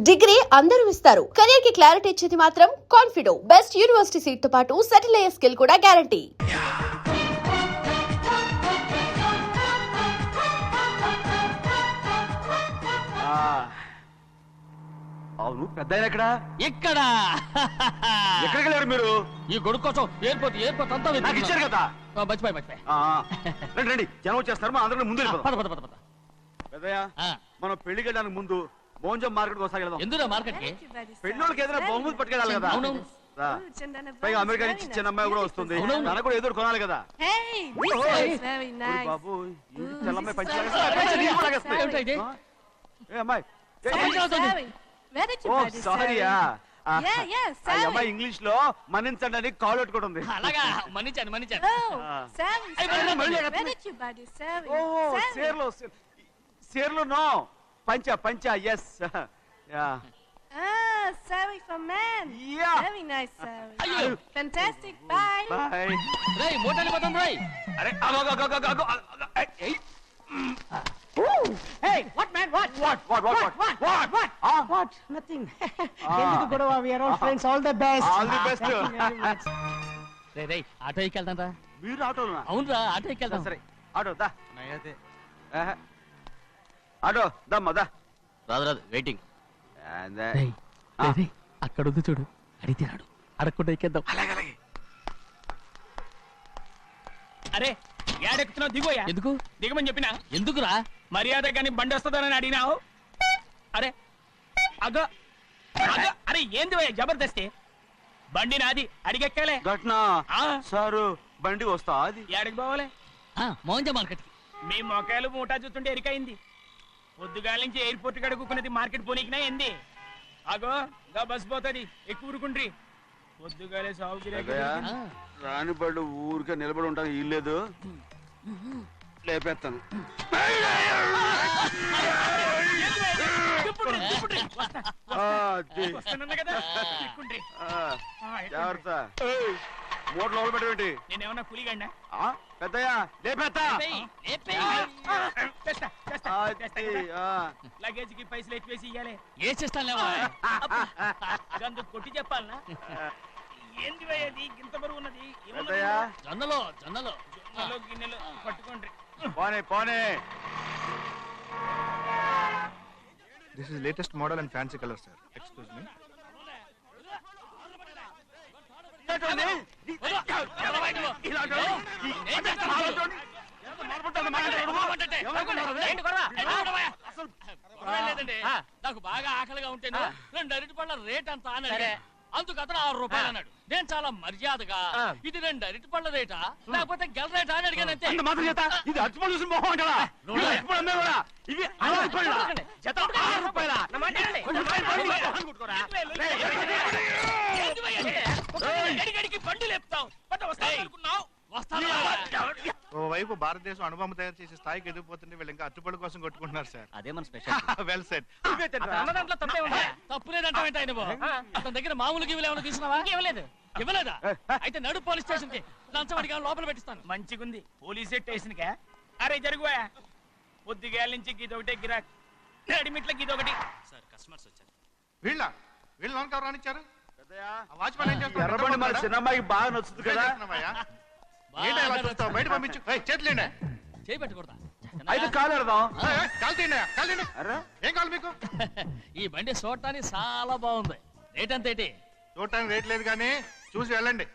Degree అందరూ ఇస్తారు. Career కి క్లారిటీ ఇచ్చేది మాత్రం కాన్ఫిడో. బెస్ట్ యూనివర్సిటీ సీట్ తో పాటు సెటిల్ అయ్యే స్కిల్ కూడా గ్యారంటీ. అవును పెద్ద ఎక్కడ ఇక్కడ ఎక్కడికి వెళ్ళారు మీరు? ఈ గొడుగు కోసం ఎయిర్పోర్ట్ అంతా నాకు ఇచ్చారు కదా. మర్చిపోయి రండి రండి, జనం వచ్చేస్తారు, మా అందరం ముందు వెళ్ళిపోదాం. పద పద పద పద. పెద్దయ్య, ఆ, మనం పెళ్లికి వెళ్ళడానికి ముందు మోంజం మార్కెట్ ఒకసారి వెళ్దాం. ఎందురా మార్కెట్ కి? పెళ్ళోళ్ళకి ఏదైనా బహుమతి పట్టుకెళ్ళాలి కదా. అవును. రా. పైగా అమెరికా నుంచి చిన్న అమ్మాయి కూడా వస్తుంది, తనకు కూడా ఏదో కొనాలి కదా. Hey, this is very ఓరి nice. బాబు, ఈ చెల్లమ్మాయి పంచి This is లాగేస్తుంది. very పంచి నీకు కూడా nice. లాగేస్తుంది. ఏమిటా ఇది? ఏ అమ్మాయి, ఏ, Sorry, Sally. Where did you oh buy this, సారీయా. Sally? Yeah, ఆ అమ్మాయి Sally. ఇంగ్లీష్ లో మన్నించండి అని కాల్ పెట్టుకుంటుంది. అలాగా మన్నించాను Oh, Sally, Hey, Sally. మళ్ళీ Where ఎక్కడ- did you buy this, Sally? ఓ Sally. సేర్లో నో పంచా ఎస్. Ah, Sally for men. Yeah. Very nice, Sally. అయ్యో. Fantastic. Bye. బాయ్. రేయ్ మోటార్లు పోతాం రేయ్. అరే అగో అగో అగో అగో ఏయ్. Hey, what man? What? What? Nothing. ఎందుకు గొడవ? We are all friends. All the best. All the best. Thank you very much. రేయ్ ఆటో ఎక్కెళ్తాం రా. మీరు ఆటోనా? అవునరా ఆటో ఎక్కెళ్తాం. సరే ఆటో దా. ఆటో దమ్మా దా. రాదు వెయిటింగ్. అలాగే అక్కడ ఉంది చూడు, అడిగితే రాడు, అడగకుండా ఎక్కేద్దాం. అలాగే. అరే ఏడెక్కుతున్నావు? దిగోయా. ఎందుకు దిగమని చెప్పినా ఎందుకురా? మర్యాద కానీ బండి వస్తుందని అడిగినావు. అరే అగో అగో, అరే ఏంది భయ్యా జబర్దస్తి? బండి నాది, అడిగెక్కాలే. ఘట్నా ఆ. సారు బండి వస్తా అది. ఏడకి పోవాలే? మోహన్జా మార్కెట్ కి. మీ మొక్కలు మూటా చూస్తుంటే ఎరికైంది. పొద్దుగాల నుంచి ఎయిర్పోర్ట్ కడుక్కున్నది మార్కెట్ పోనీకినా ఏంది? అగో గా బస్ పోతుంది, ఎక్కువ ఊరుకుండ్రి. పొద్దుగాలే సాగు గిరాకీ అగయా. దొరికింది. రాని బళ్ళు ఊరికే నిలబడి ఉంటాను, ఇల్లేదు లేపేస్తాను. తిప్పుడ్రి, తిప్పుడ్రి. వస్తా, అది. వస్తానన్నా కదా, ఎక్కుండ్రి. జాగ్రత్త. మూట లోపల పెట్టేంటి? నేనేమన్నా కూలిగండా? పెద్దయ్యా లేపేస్తా. తెస్తా, తెస్తా, తెస్తా అది, కదా. ఆ. లగేజ్ కి పైసలు ఎక్కువేసి ఇయ్యాలి. ఏ చేస్తానులేవా? గందు కొట్టి చెప్పాలనా? ఏంది భయ్యది ఇంత బరువు ఉన్నది? పెద్దయ్యా జొన్నలో జొన్నలో గిన్నెలు గిన్నెలు పట్టుకోండి. పోనే పోనే. This is latest model and fancy color, sir. Excuse me. నాకు బాగా ఆకలిగా ఉంటేను 2 అరటి పళ్ళ రేట్ అంత అని అడిగాను. అందుకు అతను 6 రూపాయలు అన్నాడు. నేను చాలా మర్యాదగా ఇది 2 అరటి పళ్ళ రేటా లేకపోతే గెల రేటా అని అడిగాను అంతే. అంత మాత్రం చేత ఇది అచ్చుపళ్ళు చూసి మొహం అంటారా? ఇవి అచ్చుపళ్ళు అమ్మే కూడా. ఇవి 6 రూపాయలా? జత 6 రూపాయలా? ఏంది భయ్యది? అడిగడికి బండి లేపుతావు. పట్ట వస్తావు అనుకున్నావు? వస్తాను. ఓవైపు భారతదేశం అణుబాంబు తయారు చేసే స్థాయికి ఎదిగిపోతుంటే వీళ్ళు ఇంకా అట్టుపళ్ళ కోసం కొట్టుకుంటున్నారు సార్. అదే మన స్పెషల్. Well set. అన్న దాంట్లో తప్పే ఉందా? తప్పులేదంటావేంటి ఆయన బాబు? అతని దగ్గర మామూలు గివ్వులు ఏమైనా తీసుకున్నావా? ఇవ్వలేదు. ఇవ్వలేదా? అయితే నడు పోలీస్ స్టేషన్ కి లంచం అడిగా లోపల పెట్టిస్తాను. మంచిగుంది పోలీస్ స్టేషన్ కా. అరే జరుగుయా, పొద్దుగాల నుంచి గీదొకటే గిరాక్, నడిమిట్ల గీదొకటి. సార్ కస్టమర్స్ వచ్చారు. వీళ్ళ లోన్ కవర్ రానిచ్చారు. పెద్దయ్యా, ఆ వాచ్మెన్ ఏం చేస్తున్నాడు? ఎర్రబండి మన చిన్నమ్మాయికి బాగా నచ్చుతుంది ఏం కదా. చేస్తున్నావయ్యా? ఏంటి ఇలా చూస్తావు? బయట పంపించు. చేతులేండి. చేయి పెట్టకూడదా? అయితే కాలు ఎడదాం. కాలు తీయండి. అరే ఏం కావాలి మీకు? ఈ బండి చూడటానికి చాలా బాగుంది. రేట్ అంత ఏంటి? చూడటానికి రేట్ లేదు కానీ చూసి వెళ్ళండి.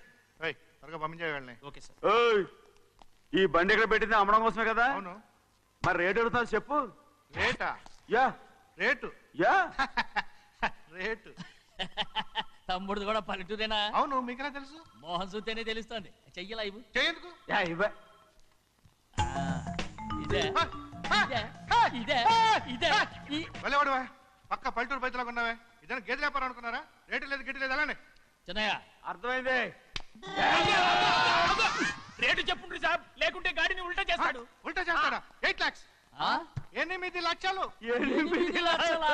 త్వరగా పంపించే వెళ్ళండి. Okay sir. ఓయ్, ఈ బండి ఎక్కడ పెట్టింది? అమ్మడం కోసమే కదా. అవును. మరి రేట్ అడుగుతా చెప్పు. రేటా? Yeah rate yeah. రేటు. తమ్ముడు కూడా పల్లెటూరేనా? అవును, మీకెలా తెలుసు? మోహన్ చూస్తేనే తెలుస్తుంది. చెయ్యలా ఇవ్వు. చేయందుకు. యా ఇవ్వ. ఇదే ఇదే ఇదే ఇదే వెళ్ళేవాడువా, పక్క పల్లెటూరు బయటలాగా ఉన్నావే. ఇదైనా గేదె వ్యాపారం అనుకున్నారా? రేటు లేదు గిట్టు లేదు వెళ్ళండి. చిన్నయ్య అర్థమైంది. రేటు చెప్పుండ్రి సాబ్, లేకుంటే గాడిని ఉల్టా చేస్తాడు. ఉల్టా చేస్తాడా? 8 lakhs. ఆ? 8 లక్షలు. 8 లక్షలా?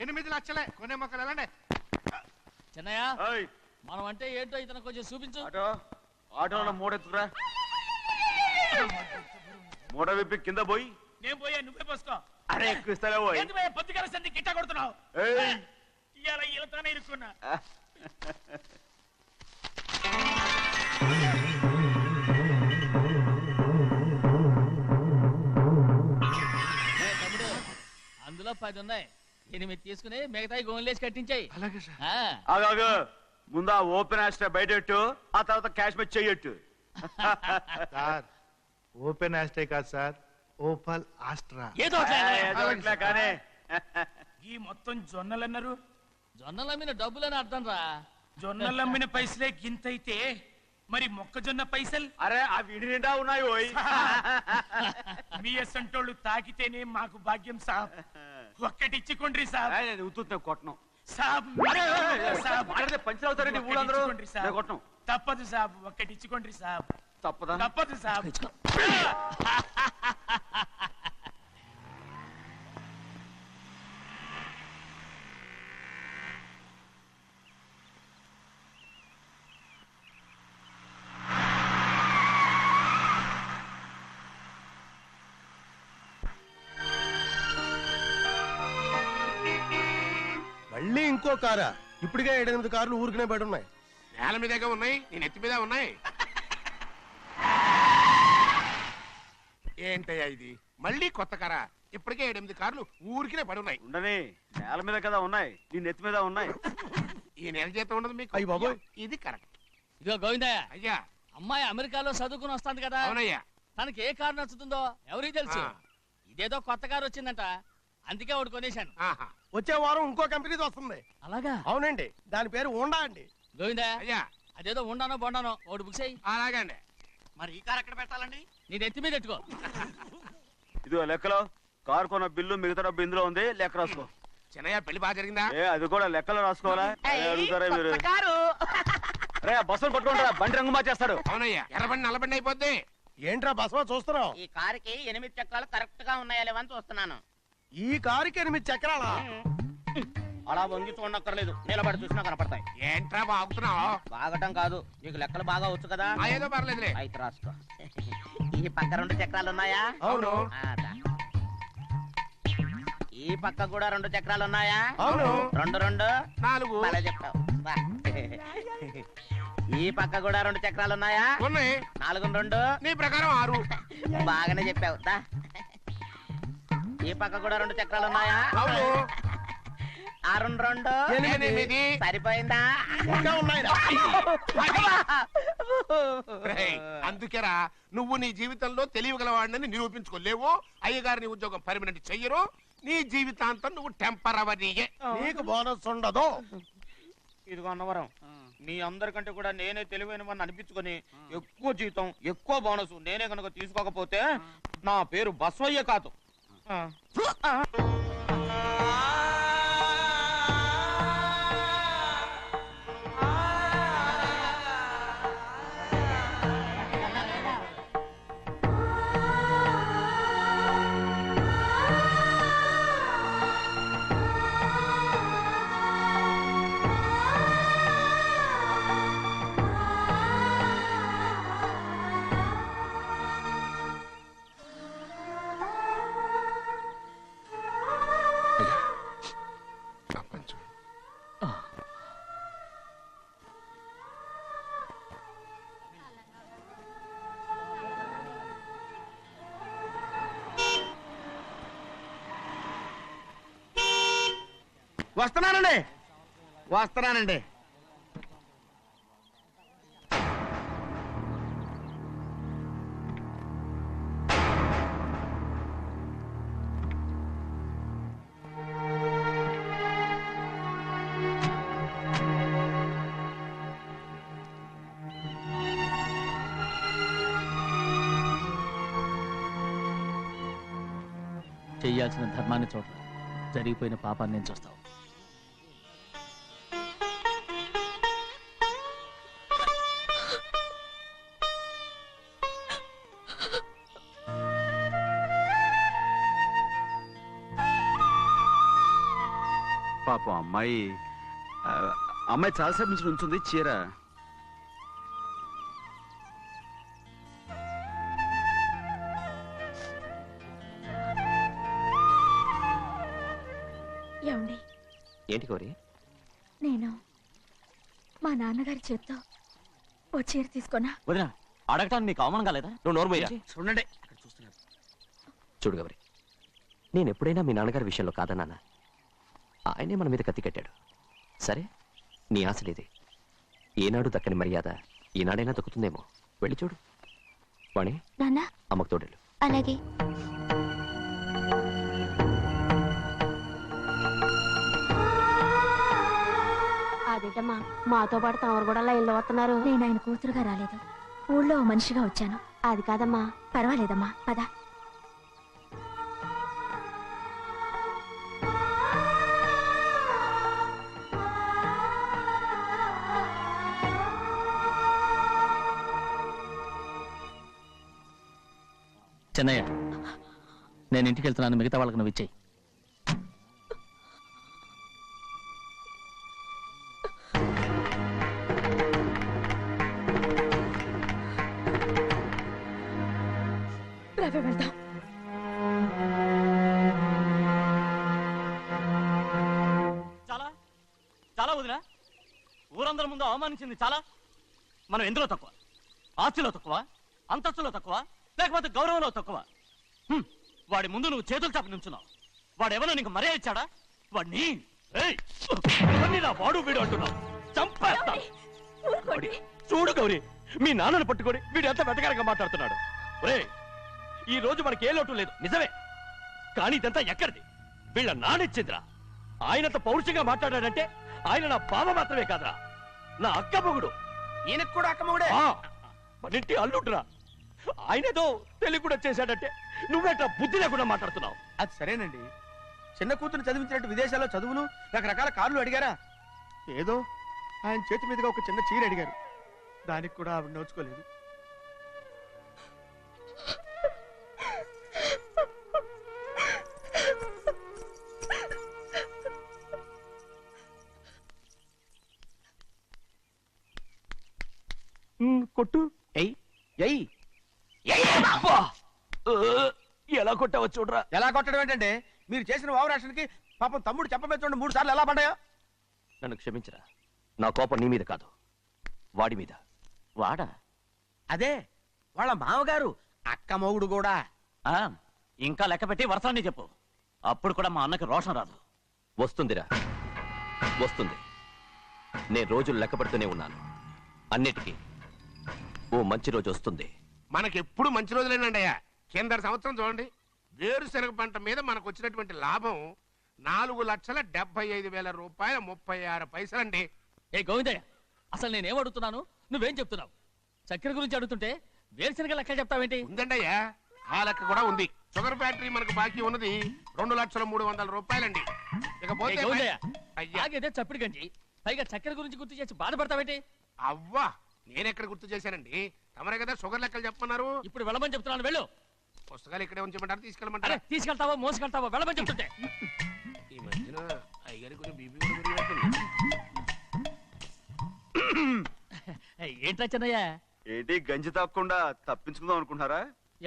8 లక్షలే. కొనే మొక్కలు వెళ్ళండి. చిన్నయ్య ఓయ్, మనం అంటే ఏంటో ఇతను కొంచెం చూపించు. ఆటోలో మూడెత్తుకురా. మూడ విప్పి కింద పోయి నేను పోయా, నువ్వే పోసుకో. అరే ఎక్కువస్తాలే పోయి ఏంటి భయ్యా పొద్దుగాల సంధి గిట్ట కొడుతున్నావు ఇవాళ ఈలతోనే ఇరుక్కున్నా తమ్ముడు అందులో 10 ఉన్నాయి 8 తీసుకుని మిగతాయి గోన్లేసి కట్టించాయి. అలాగే సార్. ఆగాగు ముందు ఆ ఓపెన్ ఆస్ట్రా బయటెట్టు ఆ తర్వాత క్యాష్ మెచ్ చెయ్యట్టు సార్ ఓపెన్ ఆస్ట్రే కాదు సార్, ఓపల్ ఆస్ట్రా. ఏదో ఒకటి. కానీ ఈ మొత్తం జొన్నలన్నారు. జొన్నల మీద డబ్బులని అర్థం రా. జొన్నలమ్మిన పైసలే గింతైతే మరి మొక్కజొన్న పైసలు అరే ఆ విడి నిండా ఉన్నాయి ఓయ్ మీ అసంటోళ్ళు తాకితేనే మాకు భాగ్యం సాబ్. ఒక్కటిచ్చుకోండి సాబ్. ఉత్తున్నా కొట్టను సాబ్ సాబ్ మాట్లాడితే పంచులు అవుతారండి ఊళ్ళందరూ. ఒక్కటిచ్చుకోండి సాబ్. నేను కొట్టను. తప్పదు సాబ్, ఒక్కటిచ్చుకోండి సాబ్. తప్పదా? తప్పదు సాబ్. మళ్ళీ ఇంకో కారా? ఇప్పటికే 7-8 కార్లు ఊరికనే బయట ఉన్నాయి. నేల మీదగా ఉన్నాయి, నేను ఎత్తి మీద ఉన్నాయి. ఏంటయ్యా ఇది మళ్ళీ కొత్త కారా? ఇప్పటికే 7-8 కార్లు ఊరికినే పడి ఉన్నాయి. ఉండని నేల మీద కదా ఉన్నాయి, నీ నెత్తి మీద ఉన్నాయి. ఈ నెల జీతం ఉండదు మీకు. అయ్య బాబోయ్. ఇది కరెక్ట్. ఇదిగో గోవిందయ్య, అయ్యా అమ్మాయి అమెరికాలో చదువుకుని వస్తాంది కదా, అవునయ్యా. తనకి ఏ కారు నచ్చుతుందో ఎవరికి తెలుసు. ఇదేదో కొత్త కారు వచ్చిందంట, అందుకే ఒకటి కొనేశాను. ఆహా. వచ్చే వారం ఇంకో కంపెనీది వస్తుంది. అలాగా? అవునండి, దాని పేరు హోండా అండి. గోవిందయ్య, అయ్యా అదేదో ఉండానో బొండానో ఒకటి బుక్ చేయి. అలాగండి. మరి ఈ కార్ ఎక్కడ పెట్టాలండి? నీ నెత్తి మీద పెట్టుకో. ఇదిగో లెక్కలో కారు కొన్న బిల్లు మిగతా డబ్బు ఇందులో ఉంది, లెక్క రాసుకో. చిన్నయ్య పెళ్లి బాగా జరిగిందా? ఏ అది కూడా లెక్కలో రాసుకోవాలా? అదే అడుగుతారా మీరు? రే బస్సులు పట్టుకుంటారా, బండి రంగు మార్చేస్తాడు. అవునయ్యా, ఎర్రబండి నల్లబండి అయిపోద్ది. ఏంట్రా బసవా చూస్తున్నావు? ఈ కారుకి 8 చక్రాలు కరెక్ట్ గా ఉన్నాయా లేవని చూస్తున్నాను. ఈ కారుకి 8 చక్రాలా? అలా వంగి చూడక్కర్లేదు, నిలబడి చూసినా కనపడతాయి. ఏంట్రా బాగుతున్నావు? బాగటం కాదు, నీకు లెక్కలు బాగా వచ్చు కదా. ఏదో పర్లేదులే. అయితే రాసుకో. ఈ పక్క 2 చక్రాలు ఉన్నాయా? అవును. ఆ, దా. ఈ పక్క కూడా 2 చక్రాలు ఉన్నాయా? అవును. 2 2 4 అలా చెప్తావు. దా. ఈ పక్క కూడా 2 చక్రాలు ఉన్నాయా? ఉన్నాయి. 4 2 నీ ప్రకారం 6. బాగానే చెప్పావు. దా. ఈ పక్క కూడా 2 చక్రాలు ఉన్నాయా? అవును. 6 2 8. సరిపోయిందా? ఇంకా ఉన్నాయిరా. రేయ్, అందుకేరా నువ్వు నీ జీవితంలో తెలియగలవాడిని నిరూపించుకోలేవు. అయ్యగారిని ఉద్యోగం పర్మనెంట్ చెయ్యరు. నీ జీవితాంతం నువ్వు టెంపరవరీయే. నీకు బోనస్ ఉండదు. ఇదిగో అన్నవరం, మీ అందరికంటే కూడా నేనే తెలివైన వాడిని అనిపించుకొని ఎక్కువ జీతం ఎక్కువ బోనస్ నేనే కనుక తీసుకోకపోతే నా పేరు బస్వయ్య కాదు. వస్తున్నానండి. చెయ్యాల్సిన ధర్మాన్ని చూడరా, జరిగిపోయిన పాపాన్ని నేను చూస్తావు. పాపం అమ్మాయి చాలాసేపు నుంచి ఉంచుంది చీర. ఏమండి ఏంటి గౌరీ? నేను మా నాన్నగారి చేత్తో ఓ చీర తీసుకున్నా. వదినా, అడగటానికి నీకు అవమానం కాలేదా? నువ్వు నోరు పోయా. చూడండి అక్కడ చూస్తున్నారు. చూడు గౌరీ, నేను ఎప్పుడైనా మీ నాన్నగారి విషయంలో కాదన్నానా? ఆయనే మన మీద కత్తి కట్టాడు. సరే, నీ ఆశలేదే. ఏనాడు దక్కని మర్యాద ఈనాడైనా దక్కుతుందేమో. వెళ్ళి చూడు. వాణి, నాన్న అమ్మకు తోడేళ్ళు. అలాగే. అదేటమ్మా, మాతో పాటు తమరు కూడా లైన్లో వస్తున్నారు. నేను ఆయన కూతురుగా రాలేదు, ఊళ్ళో ఓ మనిషిగా వచ్చాను. అది కాదమ్మా. పర్వాలేదమ్మా, పద. చెన్నయ్య, నేను ఇంటికి వెళ్తున్నాను. మిగతా వాళ్ళకి నువ్వు ఇచ్చేయి. వెళ్దాం. చాలా చాలా వదినా, ఊరందరి ముందు అవమానించింది చాలా. మనం ఎందులో తక్కువ? ఆస్తిలో తక్కువ? అంతస్తులో తక్కువ? లేకపోతే గౌరవంలో తక్కువ? వాడి ముందు నువ్వు చేతులు చాపి నుంచున్నావు. వాడెవరో నీకు మర్యాద ఇచ్చాడా? వాడిని వాడు వీడు అంటున్నావు. చంపేస్తా. చూడు గౌరీ, మీ నాన్నను పట్టుకొని వీడు ఎంత వెతకారంగా మాట్లాడుతున్నాడు. ఒరేయ్, ఈ రోజు మనకి ఏ లోటు లేదు నిజమే, కానీ ఇదంతా ఎక్కడిది? వీళ్ళ నానిచ్చిందిరా. ఆయనంత పౌరుషంగా మాట్లాడాడంటే ఆయన నా బావ మాత్రమే కాదురా, నా అక్క మొగుడు. ఈయనకు కూడా అక్కమ్మగుడే. మనింటి అల్లుడురా. ఆయనేదో తెలివి కూడా చేశాడంటే నువ్వేట్లా బుద్ధి లేకుండా మాట్లాడుతున్నావు? అది సరేనండి, చిన్న కూతురు చదివించినట్టు విదేశాల్లో చదువులు రకరకాల కార్లు అడిగారా? ఏదో ఆయన చేతి మీదుగా ఒక చిన్న చీర అడిగారు, దానికి కూడా ఆవిడ నోచుకోలేదు. కొట్టు. ఎలా కొట్టావో చూడరా. ఎలా కొట్టడం ఏంటంటే, మీరు చేసిన ఓవరాక్షన్కి పాపం తమ్ముడు చెప్పబెట్టండి 3 సార్లు ఎలా పడ్డాయో. నన్ను క్షమించరా, నా కోపం నీ మీద కాదు, వాడి మీద. వాడా? అదే వాళ్ళ మామగారు అక్క మొగుడు కూడా. ఇంకా లెక్క పెట్టి వరసాన్ని చెప్పు, అప్పుడు కూడా మా అన్నకి రోషం రాదు. వస్తుందిరా, వస్తుంది. నేను రోజులు లెక్క పెడుతూనే ఉన్నాను. అన్నిటికీ ఓ మంచి రోజు వస్తుంది. మనకెప్పుడు మంచి రోజులేనండి అయ్యా. కింద సంవత్సరం చూడండి, వేరుశనగ పంట మీద మనకు వచ్చినటువంటి లాభం 4,75,000 రూపాయల 36 పైసలండి. ఏ గోవిందయ్య, అసలు నేనేం అడుగుతున్నాను, నువ్వేం చెప్తున్నావు? చక్కెర గురించి అడుగుతుంటే వేరుశనగ లెక్క చెప్తావేంటి? ఉందండి అయ్యా, ఆ లెక్క కూడా ఉంది. షుగర్ ఫ్యాక్టరీ మనకు బాకీ ఉన్నది 2,03,00,000 రూపాయలండి. ఇకపోతే గోవిందయ్య, అయ్యా, ఆగేదే చప్పిడి గంజి, పైగా చక్కెర గురించి గుర్తు చేసి బాధపడతావేంటి? అవ్వా, నేనెక్కడ గుర్తు చేశానండి? తమరే కదా షుగర్ లెక్కలు చెప్పమన్నారు. ఇప్పుడు వెళ్ళమని చెప్తున్నాను, వెళ్ళు. పుస్తకాలు ఇక్కడే ఉంచమంటారు, అరే, తీసుకెళ్ళమంటారా? తీసుకెళ్తావో మోసుకెళ్తావో వెళ్ళమని చెప్తుంటే. ఈ మధ్యన అయ్యగారి కొంచెం బీపీ కూడా పెరిగినట్టుంది. ఏంట్రా చెన్నయ్య, ఏంటి గంజి తాగకుండా తప్పించుకుందాం అనుకుంటున్నారా?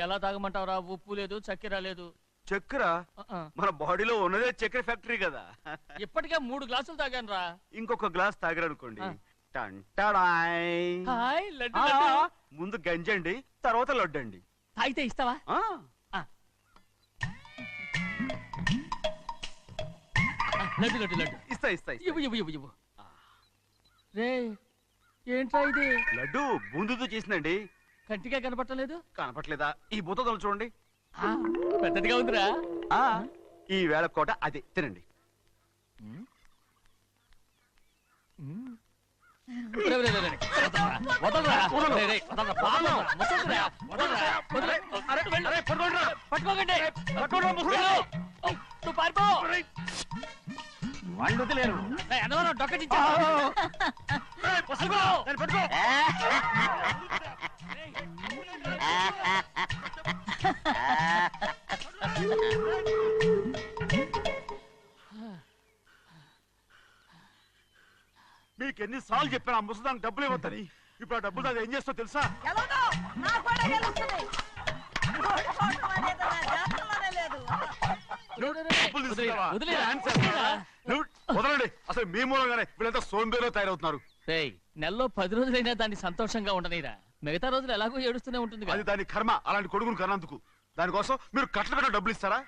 ఎలా తాగమంటావురా? ఉప్పు లేదు, చక్కెర లేదు. చక్కెర మన బాడీలో ఉన్నదే చక్కెర ఫ్యాక్టరీ కదా. ఇప్పటికే 3 గ్లాసులు తాగాను రా. ఇంకొక గ్లాస్ తాగారనుకోండి, హాయ్ లడ్డు లడ్డు. ముందు గంజండి, తర్వాత లడ్డండి. తాగితే ఇస్తావా? లడ్డు లడ్డు లడ్డు ఇస్తా ఇస్తా ఇస్తా. ఇవ్వు ఇవ్వు ఇవ్వు ఇవ్వు. రే, ఏంట్రా ఇది? లడ్డు బూందుతో చేసిందండి. కంటిగా కనపట్టలేదు. కనపట్లేదా? ఈ బూతలు చూడండి, పెద్దదిగా ఉందిరా. ఈ వేళ కోట అదే తినండి. రే, రే, రే, రే. వదలరా. రే, రే, వదలరా. పాపం, ముసలిరా. వదలరా. వదలరా. పట్టుకోకండి. వెళ్ళు. నువ్వు పారిపో. వాళ్ళు వదిలేరు. రే, అన్నవరం డొక్కటించా. పట్టుకో. మీకు ఎన్నిసార్లు చెప్పాను ఆ ముసదానికి డబ్బులు ఇవ్వద్దని. ఇప్పుడు ఆ డబ్బులు అది ఏం చేస్తో తెలుసా? వదలండి, అసలు మీ మూలంగానే వీళ్ళంతా సోంబేలో తయారవుతున్నారు. నెలలో 10 రోజులైనా దాన్ని సంతోషంగా ఉండనీరా. మిగతా రోజులు ఎలాగో ఏడుస్తూనే ఉంటుంది. అది దాని కర్మ, అలాంటి కొడుకును కన్నందుకు. దానికోసం మీరు కట్ల కట్ట డబ్బులు ఇస్తారా?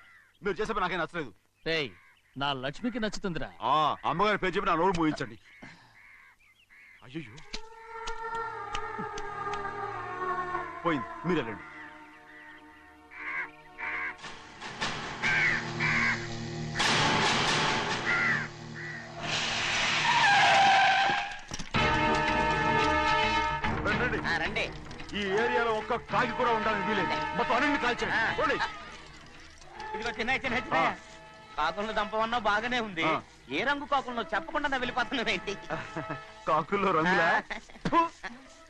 మీరు చేసే పని నాకేం నచ్చలేదు. నా లక్ష్మికి నచ్చుతుందిరా. అమ్మగారి పేరు చెప్పి నా నోరు మూయించండి. అయ్యో పోయింది, మీరు వెళ్ళండి. రండి. ఈ ఏరియాలో ఒక్క కాకి కూడా ఉండాలని వీలేదు. మొత్తం అన్ని కాల్చండి. ఇదిగో చిన్న కాకులను దంపమన్నా బాగానే ఉంది. ఏ రంగు కాకులను చెప్పకుండా వెళ్ళిపోతున్నావు ఏంటి? కాకుల్లో రంగులా?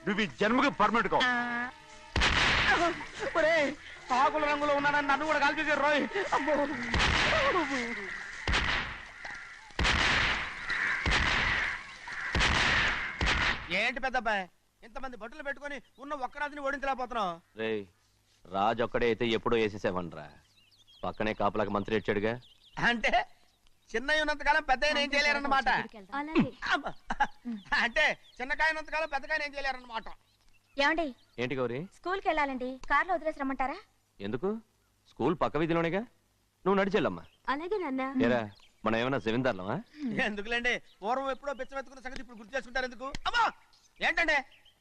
నువ్వు ఈ జన్మకి పర్మనెంట్ కావు. కాకుల రంగులో ఉన్నానని నన్ను కూడా కాల్చేసారు రోయ్. ఏంటి పెద్దబ్బాయ్, ఇంతమంది బట్టలు పెట్టుకొని ఉన్న ఒక్కరాజుని ఓడించలేకపోతున్నావు? రాజు ఒక్కడే అయితే ఎప్పుడో వేసేసేవనరా. పక్కనే కాపలాకి మంత్రి ఇచ్చాడుగా. అంటే చిన్నయ్య ఉన్నంతకాలం పెద్దయ్య ఏం చేయలేరన్నమాట. అంటే చిన్నకాయ ఉన్నంతకాలం పెద్దకాయ ఏం చేయలేరన్నమాట. ఏమండి, ఏంటి గౌరీ? స్కూల్ కి వెళ్ళాలండి. కార్లో వదిలేసి రమ్మంటారా? ఎందుకు? స్కూల్ పక్క వీధిలోనేగా, నువ్వు నడిచెళ్ళమ్మా. అలాగే నాన్న. ఏరా, మనం ఏమైనా జమీందార్లమా? ఎందుకులేండి, పూర్వం ఎప్పుడో బిచ్చమెత్తుకున్న సంగతి ఇప్పుడు గుర్తు చేసుకుంటారు ఎందుకు? అమ్మా ఏంటంటే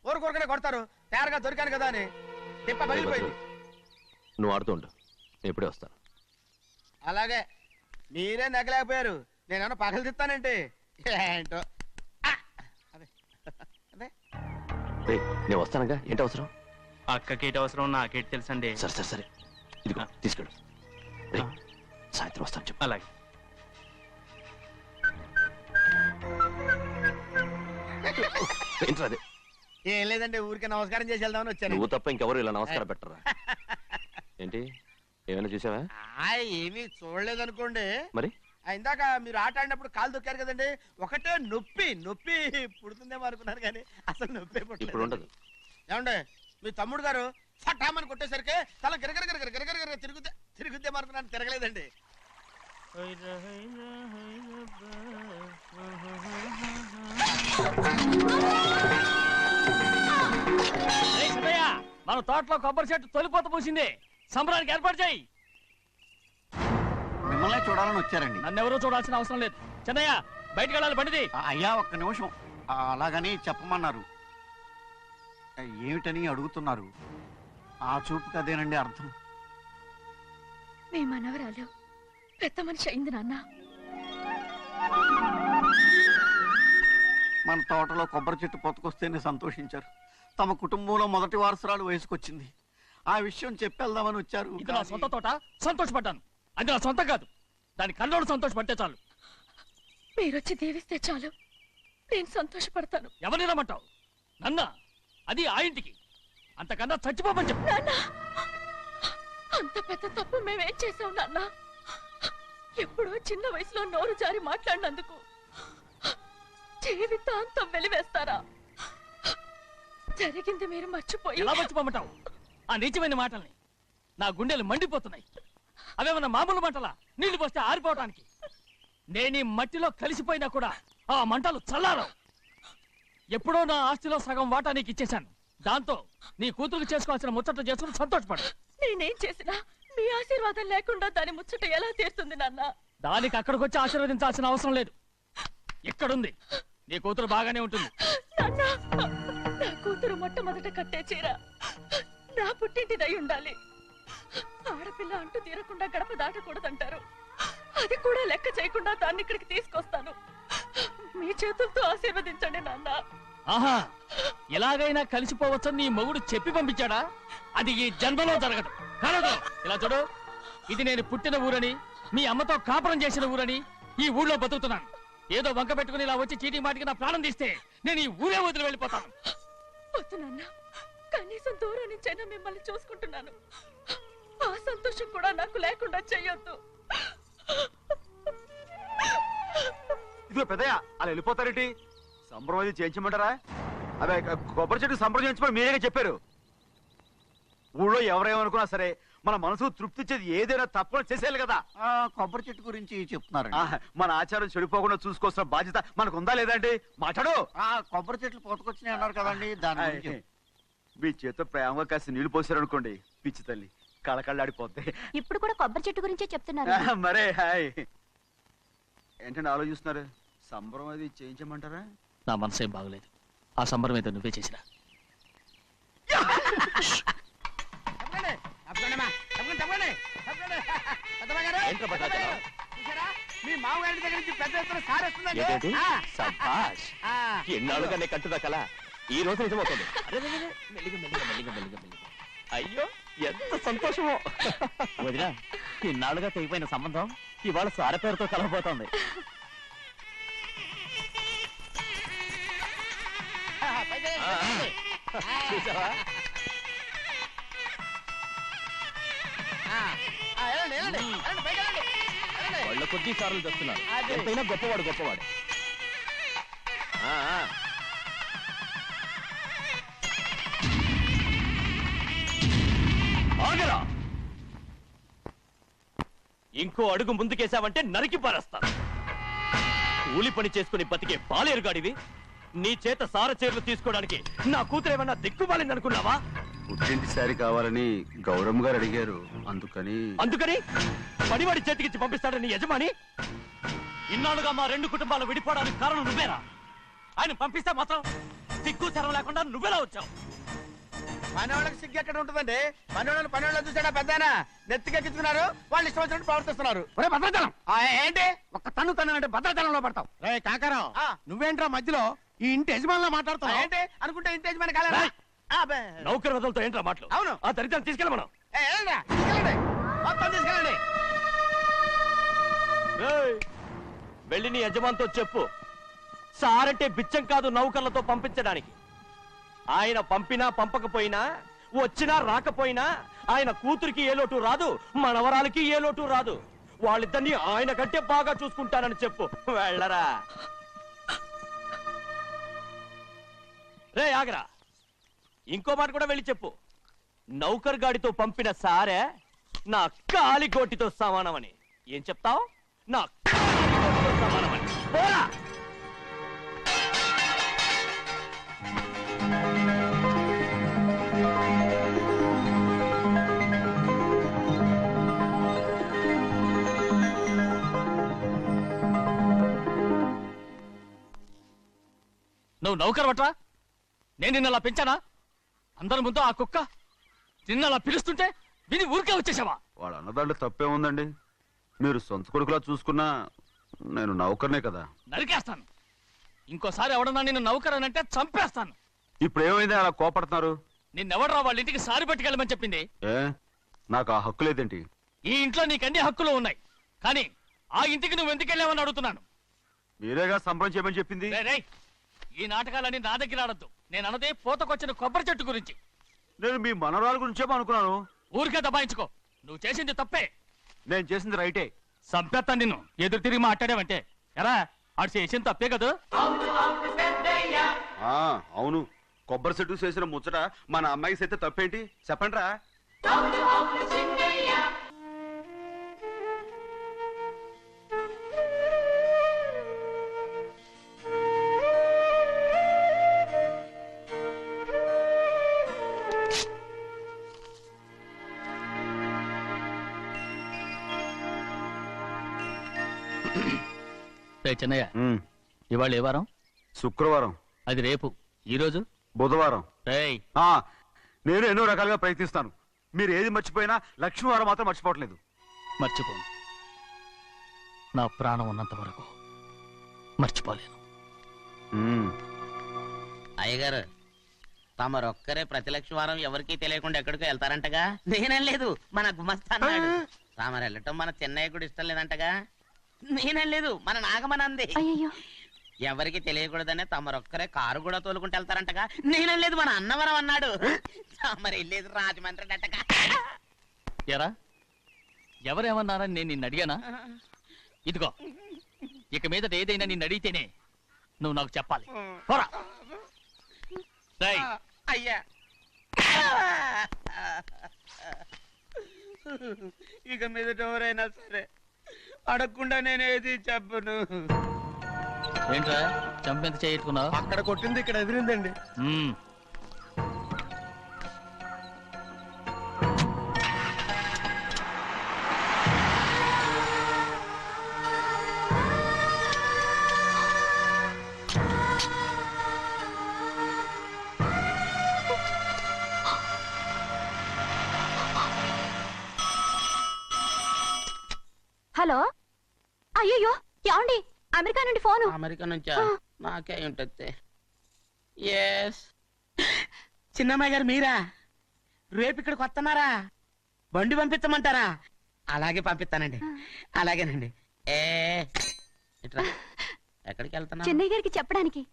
ఊరుకోరుకనే కొడతారు. తయారుగా దొరికాను కదా అని తిప్ప పగిలిపోయింది. నువ్వు ఆడుతూ ఉండు, నేను ఇప్పుడే వస్తాను. అలాగే, మీరే నెగలేకపోయారు, నేనేమన్నా పగలు తిస్తానంటే ఏంటో. నేను వస్తానగా, ఏంటి అవసరం? అక్కకేటి అవసరం నాకేటి తెలుసండి. సరే సరే సరే, ఇదిగో తీసుకెళ్ళు. సాయంత్రం వస్తాను చెప్పు. అలాగే. ఏంట్రా అదే? ఏం లేదండి, ఊరికే నమస్కారం చేసి వెళ్దామని వచ్చాను. నువ్వు తప్ప ఇంకెవరు ఇలా నమస్కారం పెట్టరా? ఏంటి, ఏమైనా చూసావా? ఏమీ చూడలేదనుకోండి. మరి ఇందాక మీరు ఆట ఆడినప్పుడు కాలు దొక్కారు కదండి, ఒకటే నొప్పి నొప్పి పుడుతుందేమో అనుకున్నాను కానీ అసలు నొప్పి ఇప్పుడు ఉండదు. ఏమండే, మీ తమ్ముడు గారు ఫటామని కొట్టేసరికి తల గిరగిర తిరుగుద్దేమో అనుకున్నాను, తిరగలేదండి. మన తోటలో కొబ్బరి చెట్టు తొలిపోత పూసింది. సంబరానికి ఏర్పాటు చేయి. మిమ్మల్ని చూడాలని వచ్చారండి. నన్నెవరూ చూడాల్సిన అవసరం లేదు. చెన్నయ్య, బయటికి వెళ్ళాలి బండిది. అయ్యా ఒక్క నిమిషం, అలాగని చెప్పమన్నారు. ఏమిటని అడుగుతున్నారు? ఆ చూపుకి అదేనండి అర్థం. మీ మనవరాలు పెద్ద మనిషి అయింది నాన్న. మన తోటలో కొబ్బరి చెట్టు పొత్తుకొస్తేనే సంతోషించారు. తమ కుటుంబంలో మొదటి వారసురాలు వయసుకొచ్చింది. ఆ విషయం చెప్పేద్దామని వచ్చారు. ఇది నా సొంత తోట, సంతోషపడ్డాను. అది నా సొంతం కాదు, దాని కన్నోడు సంతోషపడితే చాలు. మీరొచ్చి దీవిస్తే చాలు, నేను సంతోషపడతాను. ఎవరిని రమ్మంటావు? నన్న? అది ఆ ఇంటికి. అంతకన్నా చచ్చిపోమని చెప్పు. నాన్న, అంత పెద్ద తప్పు మేమేం చేసాం నాన్న? ఎప్పుడో చిన్న వయసులో నోరు జారి మాట్లాడినందుకు జీవితాంతం వెలివేస్తారా? జరిగింది మీరు మర్చిపోయి. ఎలా మర్చిపోమంటావు ఆ నీచమైన మాటల్ని? నా గుండెలు మండిపోతున్నాయి. అవేమన్నా మామూలు మంటలా, నీళ్లు పోస్తే ఆరిపోవటానికి? నేను ఈ మట్టిలో కలిసిపోయినా కూడా ఆ మంటలు చల్లారవు. ఎప్పుడో నా ఆస్తిలో సగం వాటా నీకు ఇచ్చేశాను. దాంతో నీ కూతురుకు చేసుకోవాల్సిన ముచ్చట్లు చేసుకుని సంతోషపడు. నేనేం చేసినా మీ ఆశీర్వాదం లేకుండా దాని ముచ్చట ఎలా తీరుతుంది నాన్న? దానికి అక్కడికి వచ్చి ఆశీర్వదించాల్సిన అవసరం లేదు. ఎక్కడుంది? నీ కూతురు బాగానే ఉంటుంది. నాన్న, నా కూతురు మొట్టమొదట కట్టే చీర నా పుట్టింటిదై ఉండాలి. ఆడపిల్ల అంటూ తీరకుండా గడప దాటకూడదంటారు. అది కూడా లెక్క చేయకుండా దాన్ని ఇక్కడికి తీసుకొస్తాను. మీ చేతులతో ఆశీర్వదించండి నాన్న. ఆహా, ఎలాగైనా కలిసిపోవచ్చని నీ మొగుడు చెప్పి పంపించాడా? అది ఈ జన్మలో జరగదు. కాదు, ఇలా చూడు, ఇది నేను పుట్టిన ఊరని, మీ అమ్మతో కాపురం చేసిన ఊరని ఈ ఊళ్ళో బతుకుతున్నాను. ఏదో వంక పెట్టుకుని ఇలా వచ్చి చీటీ మాటికి నా ప్రాణం తీస్తే నేను ఈ ఊరే వదిలి వెళ్ళిపోతాను. వద్దు నాన్న, కనీసం దూరం నుంచైనా మిమ్మల్ని చూసుకుంటున్నాను. ఆ సంతోషం కూడా నాకు లేకుండా చెయ్యొద్దు. ఇదిగో పెద్దయ్య, అలా వెళ్ళిపోతారేంటి? సంబరం అది చేయించమంటారా? అదే కొబ్బరి చెట్టు సంబరం చేయించమని మీరేగా చెప్పారు. ఊళ్ళో ఎవరేమనుకున్నా సరే మన మనసు తృప్తి ఇచ్చేది ఏదైనా తప్పకుండా చేసేయాలి కదా. కొబ్బరి చెట్టు గురించి చెప్తున్నారు. మన ఆచారం చెడిపోకుండా చూసుకోవాల్సిన బాధ్యత మనకు ఉందా లేదండి? మాట్లాడు. కొబ్బరి చెట్లు పోతకొచ్చినాయి అన్నారు కదండి, దాని గురించి. మీ చేత ప్రేమగా కాసి నీళ్లు పోసారనుకోండి, పిచ్చి తల్లి కళకళ్ళాడిపోద్ది. ఇప్పుడు కూడా కొబ్బరి చెట్టు గురించే చెప్తున్నారు. మరే హాయ్ ఏంటంటే ఆలోచిస్తున్నారు? సంబరం అది చేయించమంటారా? నా మనసు ఏం బాగలేదు. ఆ సంబరం ఏదో నువ్వే చేసిరా. మీ మామగారి దగ్గర నుంచి పెద్ద ఎత్తున సార్ వస్తుందండి. ఎన్నాళ్ళుగానే కట్టుదా కల ఈ రోజు నిజమవుతుంది. అయ్యో ఎంత సంతోషమో. వదినా, ఇన్నాళ్ళుగా తెగిపోయిన సంబంధం ఇవాళ సార పేరుతో కలవబోతోంది. చూసావా? వాళ్ళ కొద్ది సార్లు తెస్తున్నారు. ఎంతైనా గొప్పవాడు గొప్పవాడు. ఆగరా! ఇంకో అడుగు ముందుకేసావంటే నరికి పారేస్తాను. కూలి పని చేసుకుని బతికే పాలేరుగాడివి. నీ చేత సార చీరలు తీసుకోవడానికి నా కూతురేమన్నా దిక్కుమాలిందనుకున్నావా? పుట్టింటి సారి కావాలని గౌరమ్మ గారు అడిగారు, అందుకని పనివాడి చేతికిచ్చి పంపిస్తాడని నీ యజమాని. ఇన్నాళ్ళుగా మా రెండు కుటుంబాలు విడిపోవడానికి కారణం నువ్వేరా? ఆయన పంపిస్తే మాత్రం సిగ్గు తెరం లేకుండా నువ్వెలా వచ్చావు? పనివాళ్ళకి సిగ్గు ఎక్కడ ఉంటుందండి? పనివాళ్ళు పనివాళ్ళు చూసాడా పెద్దనా నెత్తికెక్కించుకున్నారు, వాళ్ళు ఇష్టం వచ్చినట్టు ప్రవర్తిస్తున్నారు. భద్రాచలం ఏంటి ఒక్క తను అంటే భద్రాచలంలో పడతావు. రే కాకరం, నువ్వేంట్రా మధ్యలో ఈ ఇంటి యజమానిలో మాట్లాడతావు ఏంటి? అనుకుంటే ఇంటి యజమాని కాలేదా? నౌకర్ వదలతో ఏంట్రా మాటలు? అవును, ఆ దరిద్రాన్ని తీసుకెళ్ళ మనం. మొత్తం తీసుకెళ్ళండి. వెళ్ళి నీ యజమానితో చెప్పు, సారంటే బిచ్చం కాదు నౌకర్లతో పంపించడానికి. ఆయన పంపినా పంపకపోయినా, వచ్చినా రాకపోయినా ఆయన కూతురికి ఏ లోటు రాదు, మనవరాలకి ఏ లోటు రాదు. వాళ్ళిద్దరినీ ఆయన కంటే బాగా చూసుకుంటానని చెప్పు. వెళ్ళరా. రే ఆగరా, ఇంకో మాట కూడా వెళ్ళి చెప్పు. నౌకర్ గాడితో పంపిన సారే నా కాలిగోటితో సమానమని. ఏం చెప్తావు? నా కాలిగోటితో సమానమని. పోరా. నువ్వు నౌకర్ పట్రా? నేను నిన్నలా పెంచానా? అందరి ముందు ఆ కుక్క నిన్నలా పిలుస్తుంటే విని ఊరికే వచ్చేసావా? వాళ్ళ అన్నదాంట్లో తప్పే ఉందండి. మీరు సొంత కొడుకులా చూసుకున్నా నేను నౌకర్నే కదా. నరికేస్తాను. ఇంకోసారి ఎవడన్నా నిన్ను నౌకర్ అని అంటే చంపేస్తాను. ఇప్పుడు ఏమైంది అలా కోపడుతున్నారు? నిన్నెవడరా వాళ్ళ ఇంటికి సారి పట్టుకెళ్ళమని చెప్పింది? నాకు ఆ హక్కు లేదేంటి? ఈ ఇంట్లో నీకు అన్ని హక్కులు ఉన్నాయి, కానీ ఆ ఇంటికి నువ్వు ఎందుకు వెళ్ళావని అడుగుతున్నాను. మీరేగా సంబరం చేయమని చెప్పింది. ఈ నాటకాలన్నీ నా దగ్గర ఆడద్దు. నేను అన్నదే పూతకొచ్చిన కొబ్బరి చెట్టు గురించి. నేను మీ మనవరాల గురించేమో అనుకున్నాను. ఊరికే దబాయించుకో. నువ్వు చేసింది తప్పే. నేను చేసింది రైటే. సంపేత్తాను నిన్ను ఎదురు తిరిగి మాట్లాడావంటే. ఎరా, ఆడు చేసింది తప్పే కదా? అవును, కొబ్బరి చెట్టు చేసిన ముచ్చట మన అమ్మాయికి చేస్తే తప్పేంటి చెప్పండి రా. చెన్నయ్య, ఇవాళ ఏ వారం? శుక్రవారం. అది రేపు. ఈ రోజు బుధవారం. రేయ్, నేను ఎన్నో రకాలుగా ప్రయత్నిస్తాను. మీరు ఏది మర్చిపోయినా లక్ష్మీవారం మాత్రం మర్చిపోవట్లేదు. మర్చిపోను. నా ప్రాణం ఉన్నంత వరకు మర్చిపోలేను. అయ్యగారు, తమరొక్కరే ప్రతి లక్షవారం ఎవరికీ తెలియకుండా ఎక్కడికో వెళ్తారంటగా? నేనేం లేదు, మన గుమస్తా అన్నాడు. తామరు వెళ్ళటం మన చెన్నయ్య కూడా ఇష్టం లేదంటగా? నేనేం లేదు, మన నాగమనంది. ఎవరికి తెలియకూడదనే తమరొక్కరే కారు కూడా తోలుకుంటూ వెళ్తారంటగా? నేనేం లేదు, మన అన్నవరం అన్నాడు. తమరు వెళ్ళేది రాజమండ్రి అంటగా. ఎరా, ఎవరేమన్నారని నేను నిన్ను అడిగానా? ఇదిగో, ఇక మీదట ఏదైనా నిన్ను అడిగితేనే నువ్వు నాకు చెప్పాలి. పోరా. అయ్యా, ఇక మీదట ఎవరైనా సరే అడగకుండా నేనేది చెప్పను. ఏంట్రా చంపెంత చేయించుకున్నావు? అక్కడ కొట్టింది ఇక్కడ ఎదిరిందండి. హలో, అయ్యో ఏమండి, అమెరికా నుండి ఫోను. అమెరికా నుంచా? నాకే ఉంటుంది. ఎస్, చిన్నమ్మాయి గారు మీరా? రేపు ఇక్కడికి వస్తున్నారా? బండి పంపించమంటారా? అలాగే పంపిస్తానండి. అలాగేనండి. ఇట్రా, ఎక్కడికి వెళ్తున్నా? చెన్నై గారికి చెప్పడానికి.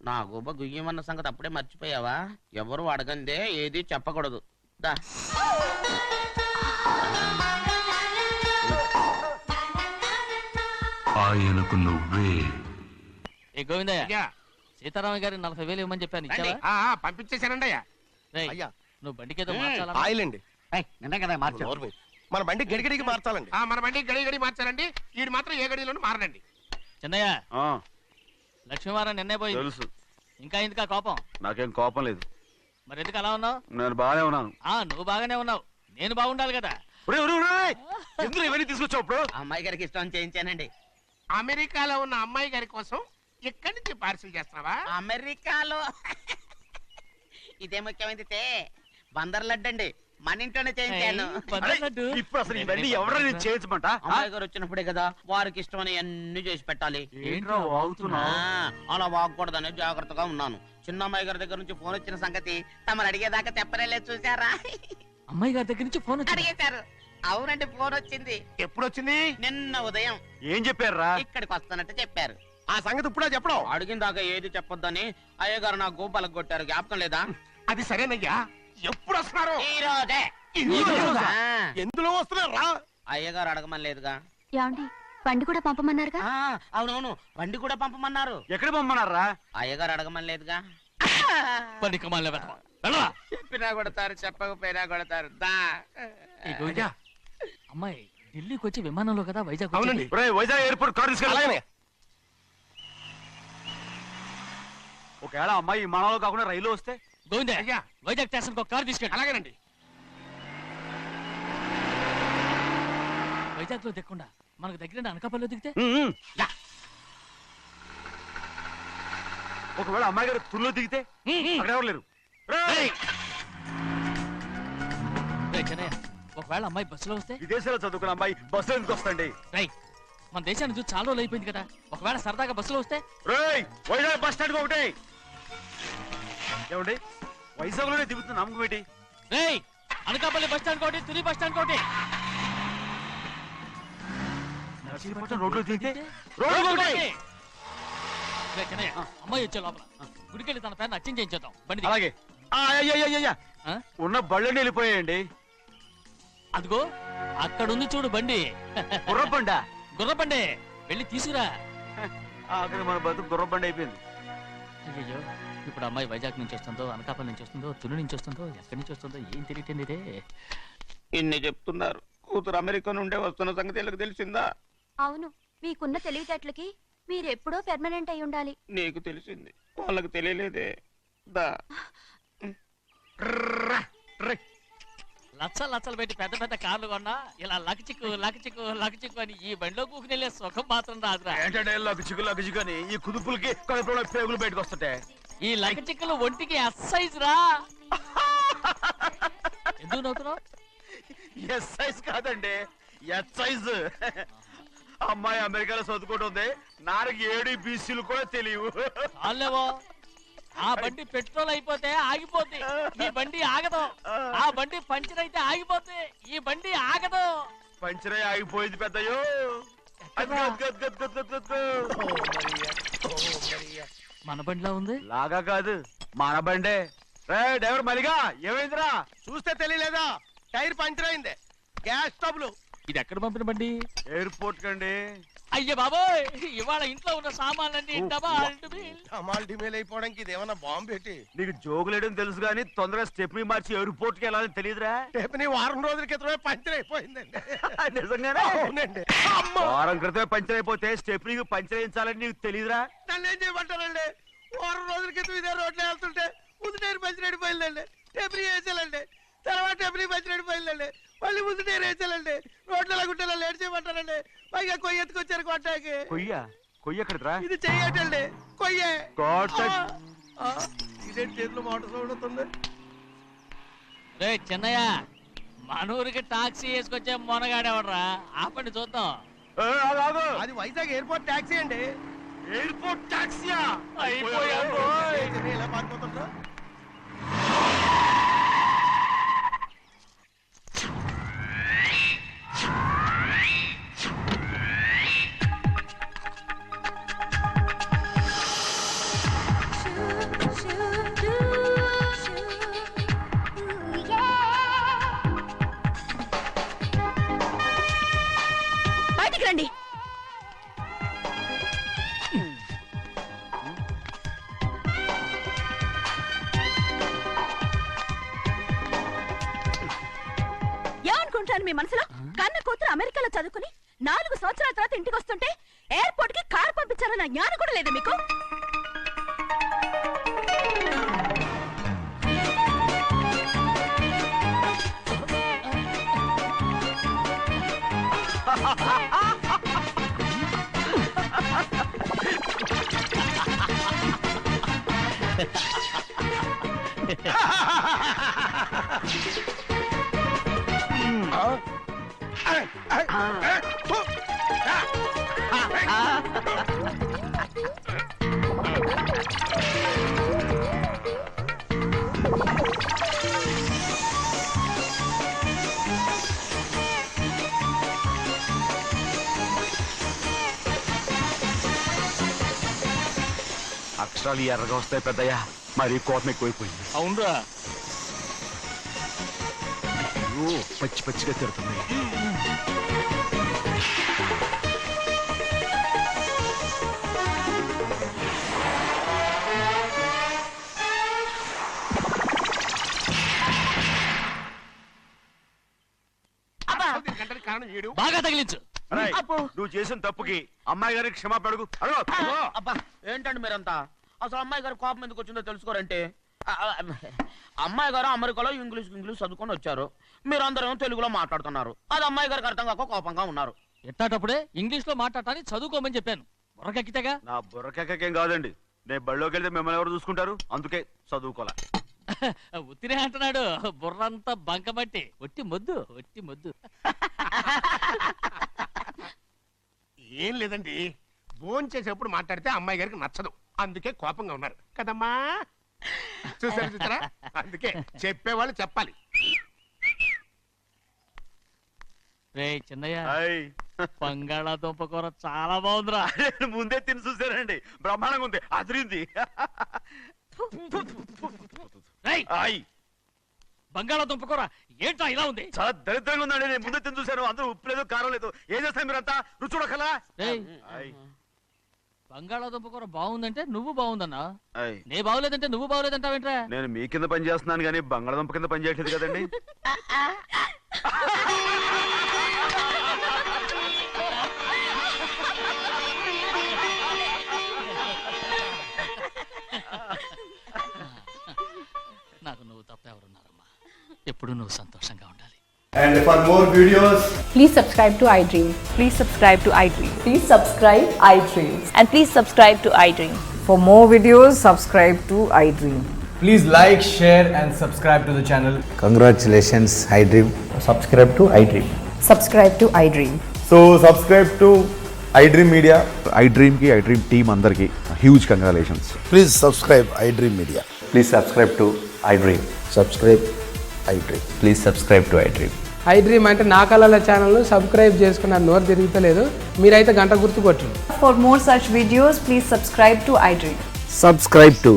నా గుబ్బ గుయ్యమన్న సంగతి అప్పుడే మర్చిపోయావా? ఎవరు అడగందే ఏది చెప్పకూడదు. దా. ఆయనకు నువ్వే. ఏ గోవిందయ్య, సీతారామయ్య గారి 40,000 ఇవ్వమని చెప్పాను, ఇచ్చావా? పంపించేశానండి అయ్యా. రేయ్, నువ్వు బండికేదో మార్చాలా? ఆయిల్ అండి. నిన్న కదా మార్చారు. మన బండి గడిగడికి మార్చాలండి. మన బండి గడిగడి మార్చాలండి. వీడు మాత్రం ఏ గడిలోనూ మారనండి. చిన్నయ్య, లక్ష్మీవారం నిన్నే పోయింది. తెలుసు. ఇంకా ఎందుకా కోపం? నాకేం కోపం లేదు. మరి ఎందుకు అలా ఉన్నావు? నేను బాగానే ఉన్నాను. నువ్వు బాగానే ఉన్నావు, నేను బాగుండాలి కదా. ఎందుకు ఇవన్నీ తీసుకొచ్చావు? ఇప్పుడు అమ్మాయి గారికి ఇష్టం చేయించానండి. అమెరికాలో ఉన్న అమ్మాయి గారి కోసం ఎక్కడి నుంచి పార్సిల్ చేస్తున్నావా? అమెరికాలో ఇదే ముఖ్యమైనది. బందర్ లడ్డు అండి, మన ఇంట్లోనే చేయించాను. ఇప్పుడు అసలు ఇవన్నీ ఎవరైనా చేయించమంట? అమ్మాయి గారు వచ్చినప్పుడే కదా వారికి ఇష్టమని అన్ని చేసి పెట్టాలి. అలా వాగకూడదని జాగ్రత్తగా ఉన్నాను. చిన్న అమ్మాయి గారి దగ్గర నుంచి ఫోన్ వచ్చిన సంగతి తమరు అడిగేదాకా చెప్పలేదు, చూసారా? అమ్మాయి గారి దగ్గర నుంచి ఫోన్ అడిగేశారు. అవునండి, ఫోన్ వచ్చింది. ఎప్పుడు వచ్చింది? నిన్న ఉదయం. ఏం చెప్పారా? ఇక్కడికి వస్తానంటే చెప్పారు. ఆ సంగతి ఇప్పుడే చెప్పడం. అడిగిన దాకా ఏది చెప్పొద్దని అయ్యగారు నా గోపాలకు కొట్టారు. జ్ఞాపకం లేదా? అది సరేనయ్యా. ఎప్పుడు వస్తున్నారు? ఈ రోజే. ఎందులో వస్తున్నారా? అయ్యగారు అడగమని లేదుగా. ఏమండి, బండి కూడా పంపమన్నారుగా? అవునవును, బండి కూడా పంపమన్నారు. ఎక్కడ పంపమన్నారా? అయ్యగారు అడగమని లేదుగా. చెప్పినా కొడతారు, చెప్పకపోయినా కొడతారు. దా. అమ్మాయి ఢిల్లీకి వచ్చి విమానంలో కదా వైజాగ్. అవునండి. వైజాగ్ ఎయిర్పోర్ట్ కార్ తీసుకెళ్ళాలి. ఒకవేళ అమ్మాయి విమానంలో కాకుండా రైలు వస్తే? గోవింద, వైజాగ్ స్టేషన్ ఒక కార్ తీసుకెళ్ళి. అలాగేనండి. వైజాగ్ లో దిక్కుండా మనకు దగ్గర అనకాపల్లిలో దిగితే? ఒకవేళ అమ్మాయి గారు తుల్లో దిగితే? అక్కడ ఎవరు లేరు. ఒకవేళ అమ్మాయి బస్సులో వస్తే? విదేశాల్లో చదువుకున్న అమ్మాయి బస్సులో ఎందుకు వస్తండి? మన దేశాన్ని చూసి చాలా రోజులు అయిపోయింది కదా. ఒకవేళ సరదాగా బస్సులో వస్తే? వైజాగ్ బస్ స్టాండ్ ఒకటి. ఏమండి, వైజాగ్ లోనే దిగుతుంది నమ్మకం ఏంటి? అనకాపల్లి బస్ స్టాండ్ కోటి, తుని బస్ స్టాండ్ కోటి. రోడ్లో దిగితే అమ్మాయి వచ్చే లోపల గుడికెళ్ళి తన పేరుని అచ్చం చేయించేద్దాం. బండి అలాగే. ఉన్న బళ్ళని వెళ్ళిపోయాయండి. అదిగో అక్కడుంది చూడు బండి. గుర్రబండ. గుర్రబండి, వెళ్ళి తీసుకురా. అక్కడ మన బతుకు గుర్రబండి అయిపోయింది. అయ్యో, ఇప్పుడు అమ్మాయి వైజాగ్ నుంచి వస్తుందో, అనకాపల్లి నుంచి వస్తుందో, తుని నుంచి వస్తుందో, ఎక్కడి నుంచి వస్తుందో ఏం తెలియటండి ఇదే. ఇన్ని చెప్తున్నారు, కూతురు అమెరికా నుండే వస్తున్న సంగతి వీళ్ళకి తెలిసిందా? అవును, మీకున్న తెలివితేటలకి మీరెప్పుడో పెర్మనెంట్ అయి ఉండాలి. నీకు తెలిసింది, వాళ్ళకి తెలియలేదే. దా. లచ్చలు పెట్టి పెద్ద పెద్ద కార్లు కొన్నా ఇలా లకచిక్కు లకచిక్కు లకచిక్కు అని ఈ బండిలో కూకుని వెళ్ళే సుఖం మాత్రం రాదురా. ఏంటంటే లకచిక్కు అని ఈ కుదుపులకి కడుపులో పేగులు బయటకు వస్తుంటే ఈ లకచిక్కులు ఒంటికి ఎక్సైజ్ రా. ఎందుకు నవ్వుతున్నావు? ఎక్సైజ్ కాదండి, ఎక్సైజ్. అమ్మాయి అమెరికాలో చదువుకుంటుంది, నాకు 7 BCలు కూడా తెలియవు. చాలేవో, ఆ బండి పెట్రోల్ అయిపోతే ఆగిపోద్ది, ఈ బండి ఆగదు. ఆ బండి పంచర్ అయితే ఆగిపోద్ది, ఈ బండి ఆగదు. పంచర్ అయి ఆగిపోయింది పెద్దయ్యో. మన బండిలా ఉంది. లాగా కాదు, మన బండే. డ్రైవర్ మలిగా, ఏమైందిరా? చూస్తే తెలియలేదా? టైర్ పంచర్ అయింది. Gas trouble. ఇది ఎక్కడ పంపిన బండి? ఎయిర్పోర్ట్ కండి. అయ్య బాబోయ్, ఇవాళ ఇంట్లో ఉన్న సామాన్లన్నీ డమాల్ డిమేల్ అయిపోవడానికి ఇదేమన్నా బాంబు పెట్టి నీకు జోగులేయడం తెలుసు కానీ తొందరగా స్టెప్ని మార్చి ఎయిర్పోర్ట్ కి వెళ్ళాలని తెలియదురా? టేపని వారం రోజుల క్రితమే పంచర్ అయిపోయిందండి. నిజంగానే అవునండి. వారం క్రితమే పంచర్ అయిపోతే స్టెప్నీకి పంచర్ వేయించాలని నీకు తెలియదురా? నన్ను ఏం చేయమంటారండి? వారం రోజుల క్రితం ఇదే రోడ్లో వెళ్తుంటే ముందు నేను పంచర్ అయిపోయిందండి. టేపని వేసాలండి, తర్వాత టేపని పంచర్ అయిపోయిందండి, మళ్ళీ ముందు నేను వేసాలండి. రోడ్లు ఎలా గుంటే లేట్ చేయమంటారండి? పైగా కొయ్య ఎత్తుకొచ్చారు కొట్టాకి. కొయ్య ఎక్కడిరా? ఇది చెయ్యటండి, కొయ్యే. కోట ఇదే చేతులు మోటార్ సౌండ్ అవుతుంది. రే చిన్నయ్య, మనూరికి టాక్సీ వేసుకొచ్చే మొనగాడేవడరా? ఆపండి చూద్దాం. అది వైజాగ్ ఎయిర్పోర్ట్ టాక్సీ అండి. ఎయిర్పోర్ట్ టాక్సీయా? ఇలా పారిపోతుండ్రా? బయటికి రండి. ఏమనుకుంటాను మీ మనసులో? కన్న కూతురు అమెరికాలో చదువుకుని 4 సంవత్సరాల తర్వాత ఇంటికి వస్తుంటే ఎయిర్పోర్ట్ కి కారు పంపించారన్న జ్ఞానం కూడా లేదా మీకు? అక్షరాలు ఎర్రగా వస్తాయి పెద్దయ్యా, మరి కోపం ఎక్కువైపోయింది. అవునరా, పచ్చి పచ్చిగా తిడుతుంది. బాగా తగిలించు. నువ్వు చేసిన తప్పుకి అమ్మాయి గారికి క్షమాపణ అడుగు. అబ్బా ఏంటండి మీరంతా? అసలు అమ్మాయి గారు కోపం ఎందుకు వచ్చిందో తెలుసుకోరంటే, అమ్మాయి గారు అమెరికాలో ఇంగ్లీష్ చదువుకొని వచ్చారు, మీరందరూ తెలుగులో మాట్లాడుతున్నారు. అది అమ్మాయి గారికి అర్థం కాక కోపంగా ఉన్నారు. ఎట్టాటప్పుడే ఇంగ్లీష్ లో మాట్లాడటానికి చదువుకోమని చెప్పాను. బుర్రకెక్కితేగా. నా బుర్రకేకేం కాదండి, నేను బళ్ళోకి వెళ్తే మిమ్మల్ని ఎవరు చూసుకుంటారు? అందుకే చదువుకోలే. ఉత్తినే అంటున్నాడు, బుర్రంతా బంకబట్టి. ఒట్టి మొద్దు, ఒట్టి మొద్దు. ఏం లేదండి, ఫోన్ చేసేప్పుడు మాట్లాడితే అమ్మాయి గారికి నచ్చదు, అందుకే కోపంగా ఉన్నారు కదమ్మా. చూసారా? అందుకే చెప్పేవాళ్ళు చెప్పాలి. రే చిన్నయ్య, బంగాళాదుంప కూర చాలా బాగుందిరా. ముందే తిని చూసారండి, బ్రహ్మాండంగా ఉంది, అదిరింది. బంగాళాదుంప కూర ఏంటా ఇలా ఉంది? చాలా దరిద్రంగా ఉందండి. నేను ముందే తిని చూశాను, అందరూ ఉప్పు లేదు, కారం లేదు. ఏం చేస్తాను మీరంతా? రుచి చూడకలా. బంగాళాదుంప కూర బాగుందంటే నువ్వు బాగుందన్నా, నే బాగులేదంటే నువ్వు బాగులేదంటావేంట్రా? నేను మీ కింద పని చేస్తున్నాను కానీ బంగాళాదుంప కింద పని చేయట్లేదు కదండి. నాకు నువ్వు తప్ప ఎవరున్నారమ్మా? ఎప్పుడు నువ్వు సంతోషంగా ఉండాలి. And for more videos, please subscribe to iDream. Please subscribe to iDream. Please subscribe iDream. And please subscribe to iDream. For more videos, subscribe to iDream. please like, share and subscribe to the channel. Congratulations, iDream. Subscribe to iDream. Subscribe to iDream. So subscribe to iDream Media. iDream ki iDream team andarki huge congratulations. Please subscribe iDream Media. Please subscribe to iDream. Subscribe iDream. Please subscribe to iDream. iDream అంటే నా కళల channel subscribe చేసుకున్న నోరు తిరుగుతలేదు, మీరైతే గంట గుర్తు కొట్టండి. For more such videos, please subscribe to iDream. Subscribe to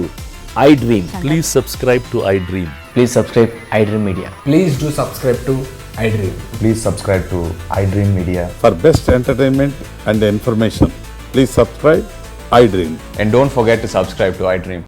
iDream. Please subscribe to iDream. Please subscribe iDream Media. Please do subscribe to iDream. Please subscribe to iDream Media. For best entertainment and information, please subscribe iDream. And don't forget to subscribe to iDream.